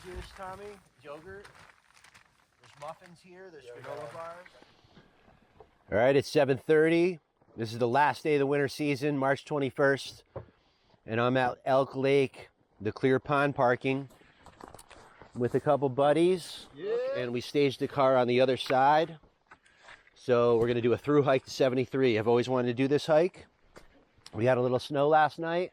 juice, Tommy, yogurt. There's muffins here. There's granola bars. All right, it's 7:30. This is the last day of the winter season, March 21st. And I'm at Elk Lake, the Clear Pond parking, with a couple buddies. Yeah. And we staged the car on the other side. So we're going to do a through hike to 73. I've always wanted to do this hike. We had a little snow last night.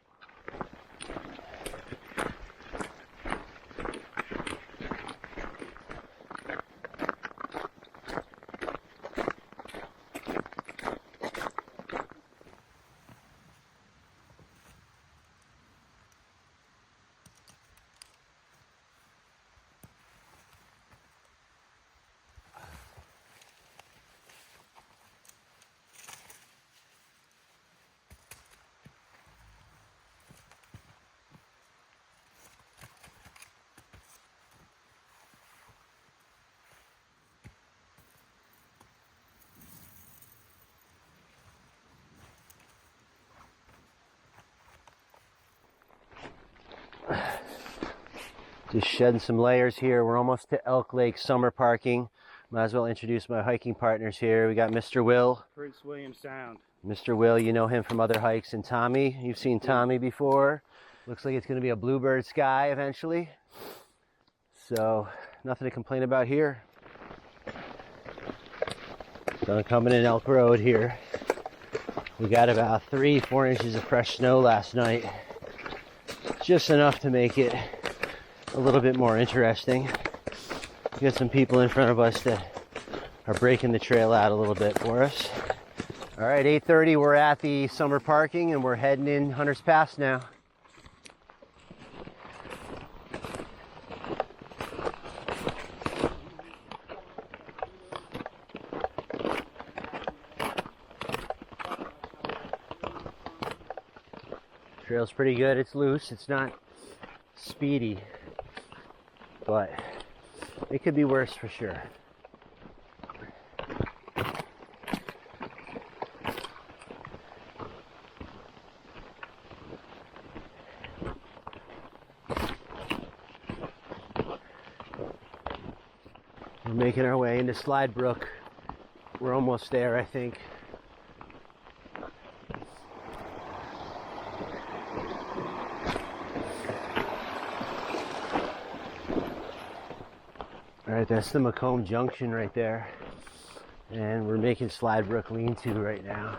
Just shedding some layers here. We're almost to Elk Lake summer parking. Might as well introduce my hiking partners here. We got Mr. Will. Prince William Sound. Mr. Will, you know him from other hikes. And Tommy, you've seen Tommy before. Looks like it's going to be a bluebird sky eventually. So, nothing to complain about here. So coming in Elk Road here. We got about 3-4 inches of fresh snow last night. Just enough to make it a little bit more interesting. We got some people in front of us that are breaking the trail out a little bit for us. All right, 8:30, we're at the summer parking and we're heading in Hunter's Pass now. Trail's pretty good. It's loose. It's not speedy, but it could be worse for sure. We're making our way into Slide Brook. We're almost there, I think. All right, that's the Macomb Junction right there. And we're making Slide Brook lean-to right now.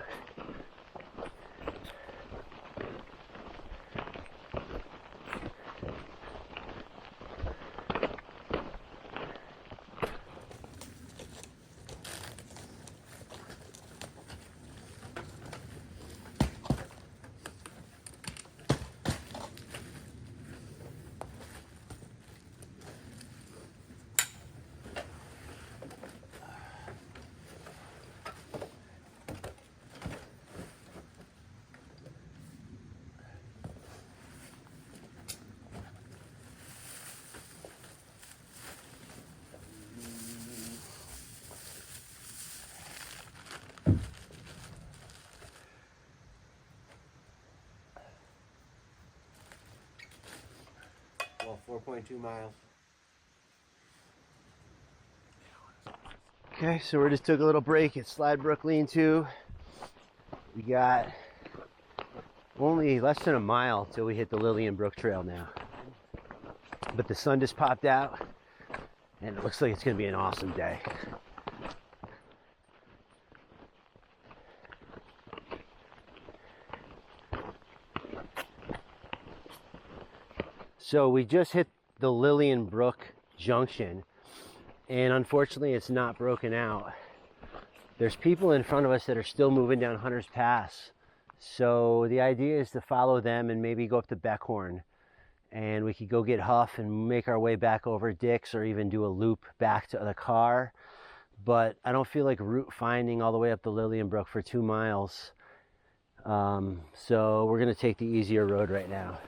Well, 4.2 miles. Okay, so we just took a little break at Slide Brook Lean-To. We got only less than a mile till we hit the Lillian Brook Trail now. But the sun just popped out, and it looks like it's going to be an awesome day. So we just hit the Lillian Brook Junction, and unfortunately it's not broken out. There's people in front of us that are still moving down Hunter's Pass. So the idea is to follow them and maybe go up to Beckhorn, and we could go get Hough and make our way back over Dix, or even do a loop back to the car. But I don't feel like route finding all the way up the Lillian Brook for 2 miles. So we're gonna take the easier road right now.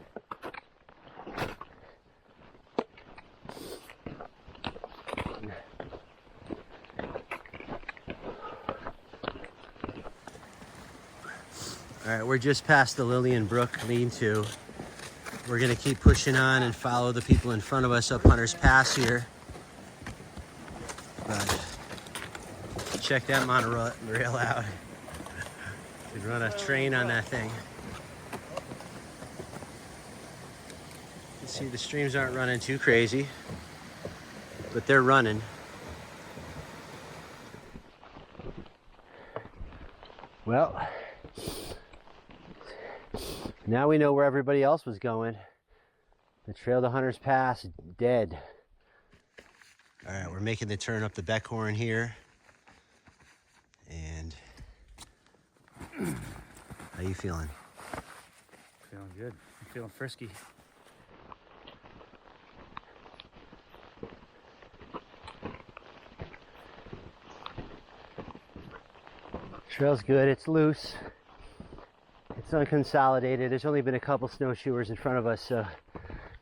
All right, we're just past the Lillian Brook Lean-To. We're gonna keep pushing on and follow the people in front of us up Hunter's Pass here. But check that monorail out. You could run a train on that thing. You see the streams aren't running too crazy, but they're running. Well, now we know where everybody else was going. The trail to Hunter's Pass, dead. All right, we're making the turn up the Beckhorn here. And how you feeling? Feeling good. I'm feeling frisky. Trail's good, it's loose. It's unconsolidated. There's only been a couple snowshoers in front of us, so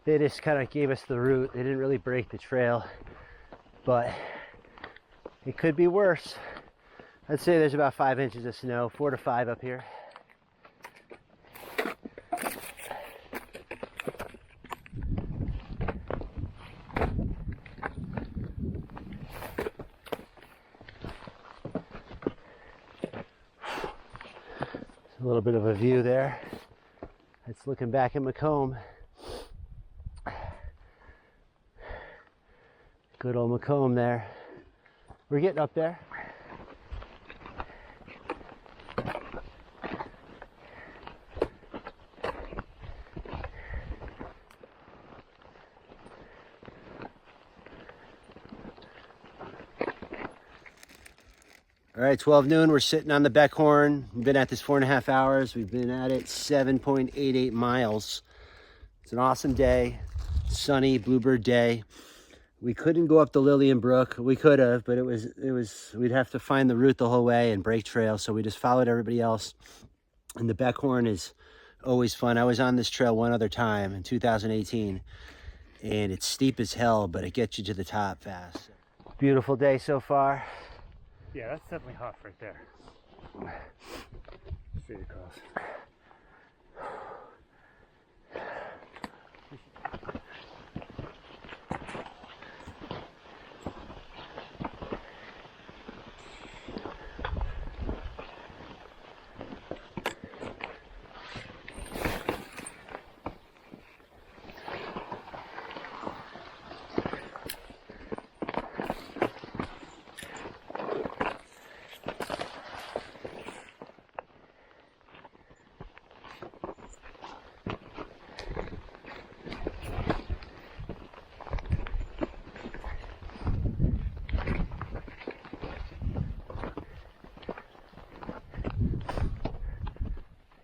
they just kind of gave us the route. They didn't really break the trail, but it could be worse. I'd say there's about 5 inches of snow, 4 to 5 up here. A little bit of a view there. It's looking back at Macomb. Good old Macomb there. We're getting up there. All right, 12 noon, we're sitting on the Beckhorn. We've been at this 4.5 hours. We've been at it 7.88 miles. It's an awesome day, sunny, bluebird day. We couldn't go up the Lillian Brook. We could have, but we'd have to find the route the whole way and break trail. So we just followed everybody else. And the Beckhorn is always fun. I was on this trail one other time in 2018, and it's steep as hell, but it gets you to the top fast. Beautiful day so far. Yeah, that's definitely Hough right there. Straight across.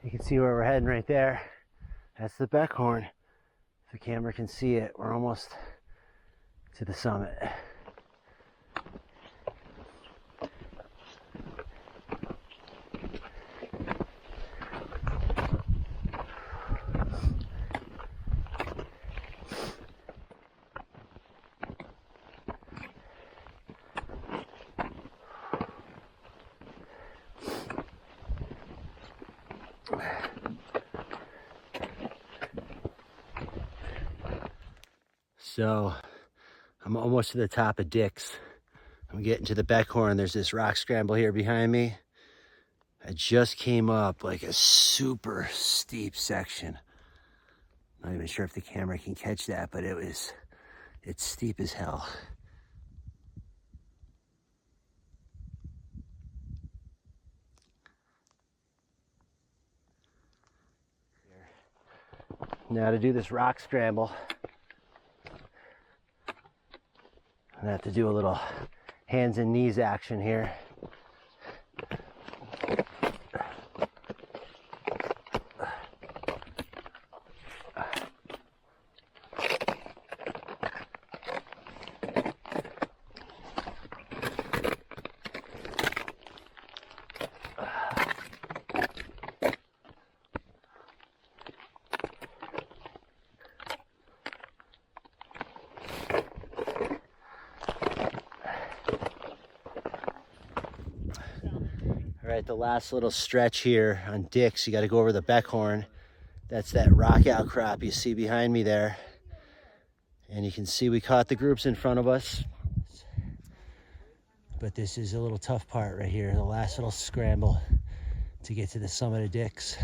You can see where we're heading right there. That's the Beckhorn. If the camera can see it, we're almost to the summit. So I'm almost to the top of Dix. I'm getting to the Beckhorn. There's this rock scramble here behind me. I just came up like a super steep section. Not even sure if the camera can catch that, but it's steep as hell. Now to do this rock scramble, I have to do a little hands and knees action here. All right, the last little stretch here on Dix, you got to go over the Beckhorn. That's that rock outcrop you see behind me there. And you can see we caught the groups in front of us. But this is a little tough part right here, the last little scramble to get to the summit of Dix.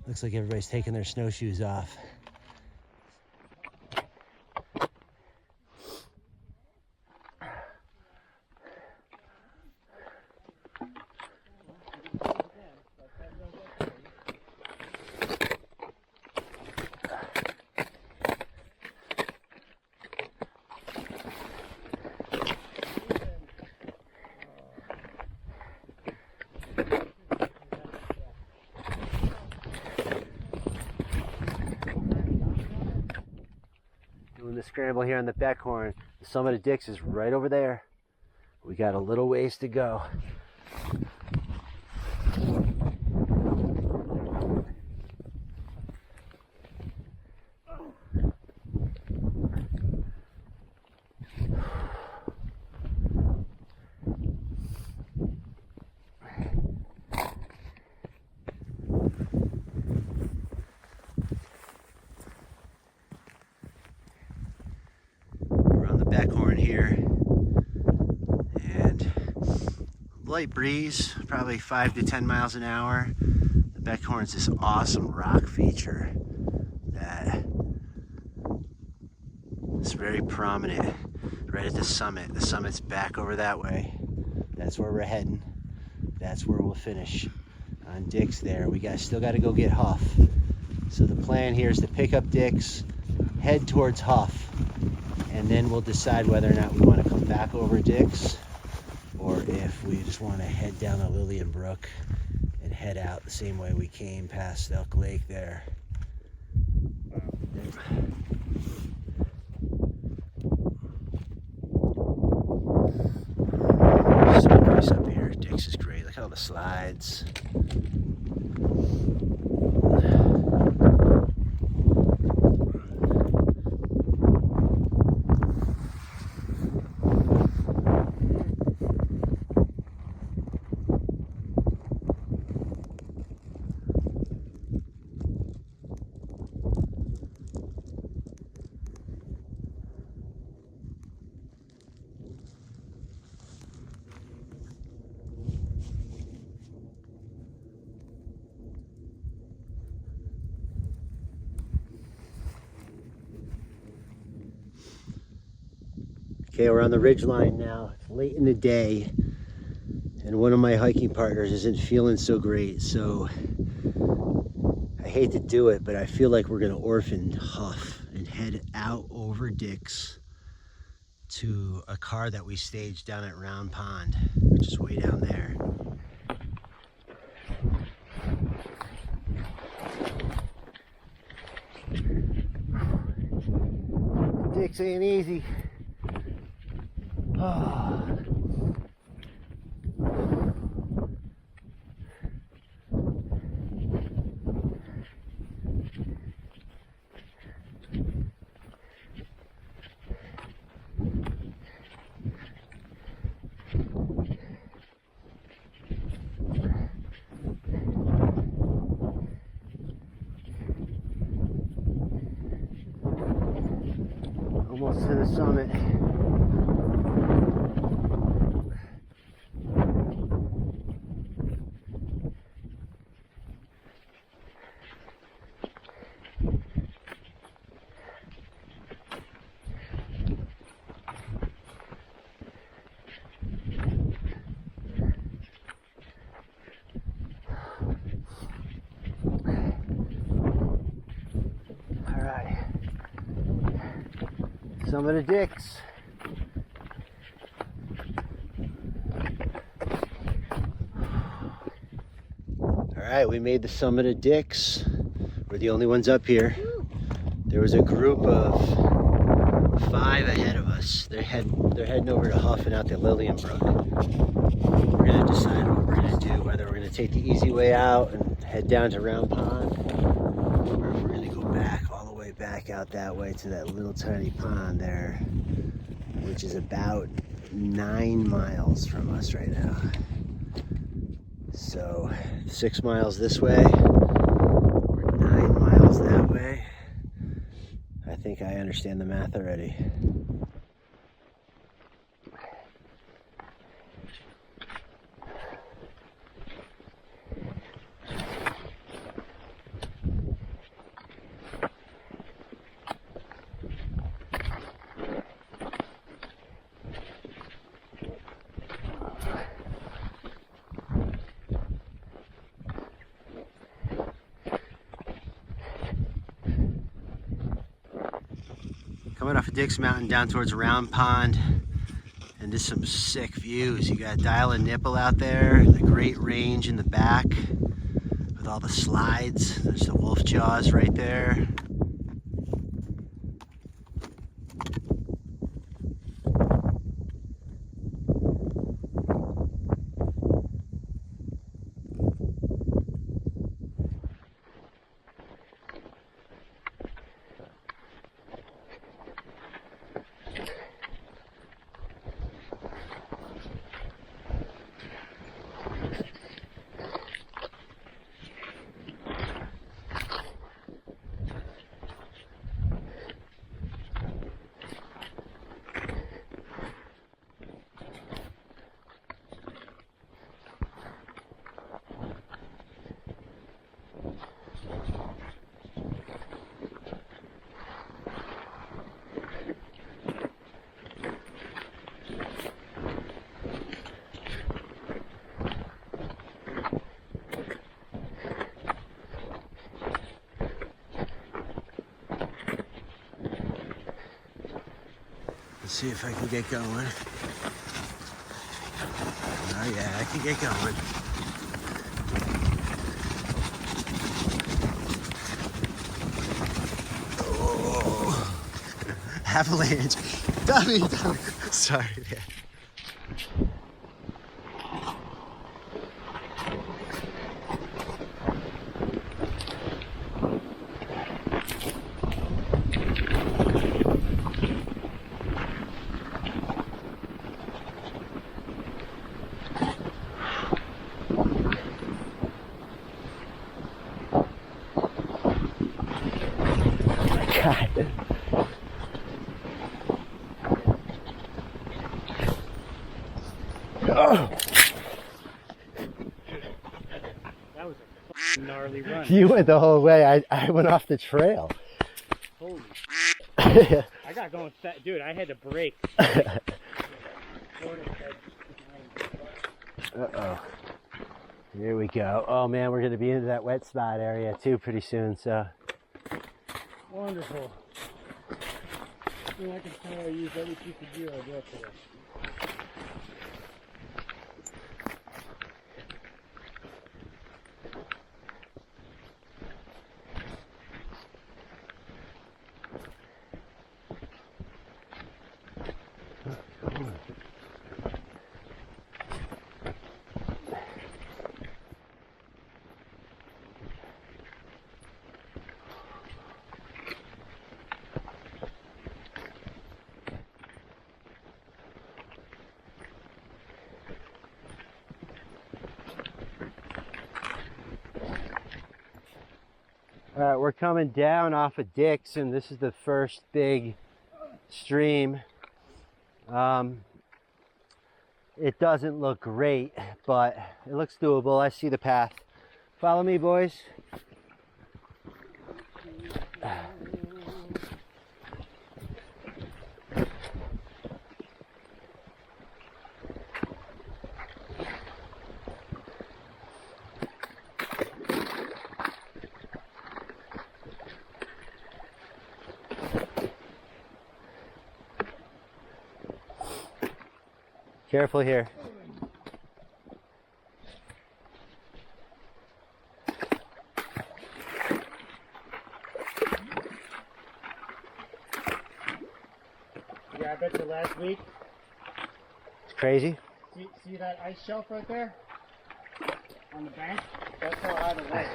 Looks like everybody's taking their snowshoes off. Doing the scramble here on the Beckhorn. The summit of Dix is right over there. We got a little ways to go. Beckhorn here, and light breeze, probably 5 to 10 miles an hour. The Beckhorn's this awesome rock feature that is very prominent right at the summit. The summit's back over that way. That's where we're heading. That's where we'll finish on Dix there. We still got to go get Hough. So the plan here is to pick up Dix, head towards Hough, and then we'll decide whether or not we want to come back over Dix or if we just want to head down the Lillian Brook and head out the same way we came past Elk Lake there. So nice up here. Dix is great. Look at all the slides. Okay, we're on the ridge line now. It's late in the day, and one of my hiking partners isn't feeling so great, so I hate to do it, but I feel like we're gonna orphan Hough and head out over Dix to a car that we staged down at Round Pond, which is way down there. Dix ain't easy. Oh. Almost to the summit. Summit of Dix. Alright, we made the summit of Dix. We're the only ones up here. There was a group of 5 ahead of us. They're heading over to Hough and out to Lillian Brook. We're going to decide what we're going to do, whether we're going to take the easy way out and head down to Round Pond, or if we're going to go back all the way back out that way to that little tiny pond there, which is about 9 miles from us right now. So 6 miles this way, or 9 miles that way. I think I understand the math already. Coming off of Dix Mountain down towards Round Pond, and just some sick views. You got Dial and Nipple out there, the Great Range in the back with all the slides. There's the Wolf Jaws right there. Let's see if I can get going. Oh yeah, I can get going. Oh, avalanche. Dummy. Sorry, man. God. Oh. That was a gnarly run. You went the whole way. I went off the trail. Holy I got going fast. Dude, I had to brake. Uh-oh. Here we go. Oh man, we're going to be into that wet spot area too pretty soon, so. Wonderful. I can tell I use every piece of gear I got today. All right, we're coming down off of Dix, and this is the first big stream. It doesn't look great, but it looks doable. I see the path. Follow me, boys. Careful here. Yeah, I bet you last week. It's crazy. See that ice shelf right there? On the bank? That's how out of the way.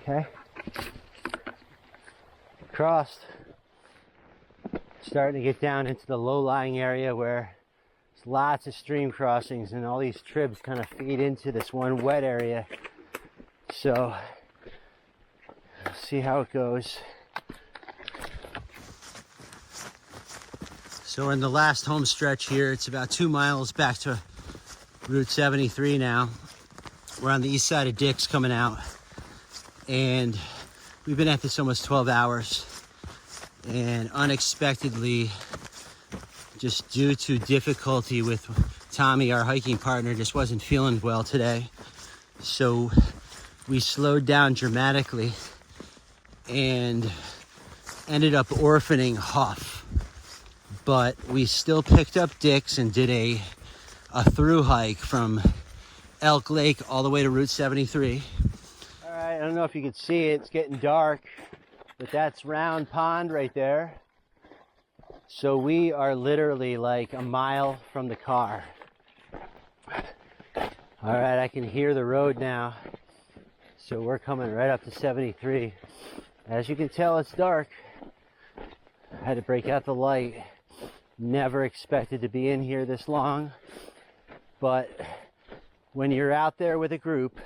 Okay. crossed. Starting to get down into the low-lying area where there's lots of stream crossings and all these tribs kind of feed into this one wet area. So, see how it goes. So we're in the last home stretch here. It's about 2 miles back to Route 73 now. We're on the east side of Dix coming out. And we've been at this almost 12 hours. And unexpectedly, just due to difficulty with Tommy, our hiking partner, just wasn't feeling well today. So we slowed down dramatically and ended up orphaning Hough. But we still picked up Dix and did a through hike from Elk Lake all the way to Route 73. All right, I don't know if you can see it, it's getting dark, but that's Round Pond right there. So we are literally like a mile from the car. All right, I can hear the road now. So we're coming right up to 73. As you can tell, it's dark. I had to break out the light. Never expected to be in here this long. But when you're out there with a group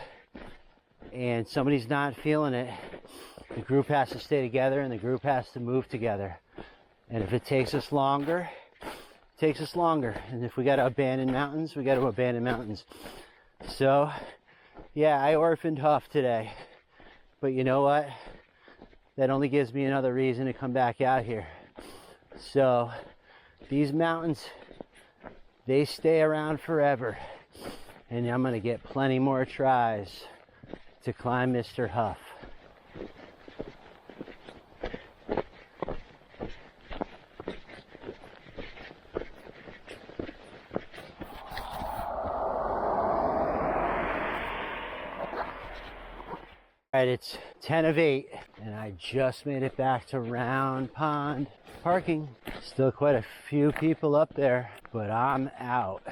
and somebody's not feeling it, the group has to stay together and the group has to move together. And if it takes us longer, it takes us longer. And if we got to abandon mountains, we got to abandon mountains. So, yeah, I orphaned Hough today. But you know what? That only gives me another reason to come back out here. So, these mountains, they stay around forever. And I'm going to get plenty more tries to climb Mr. Hough. All right, it's 10 of 8, and I just made it back to Round Pond parking. Still quite a few people up there, but I'm out.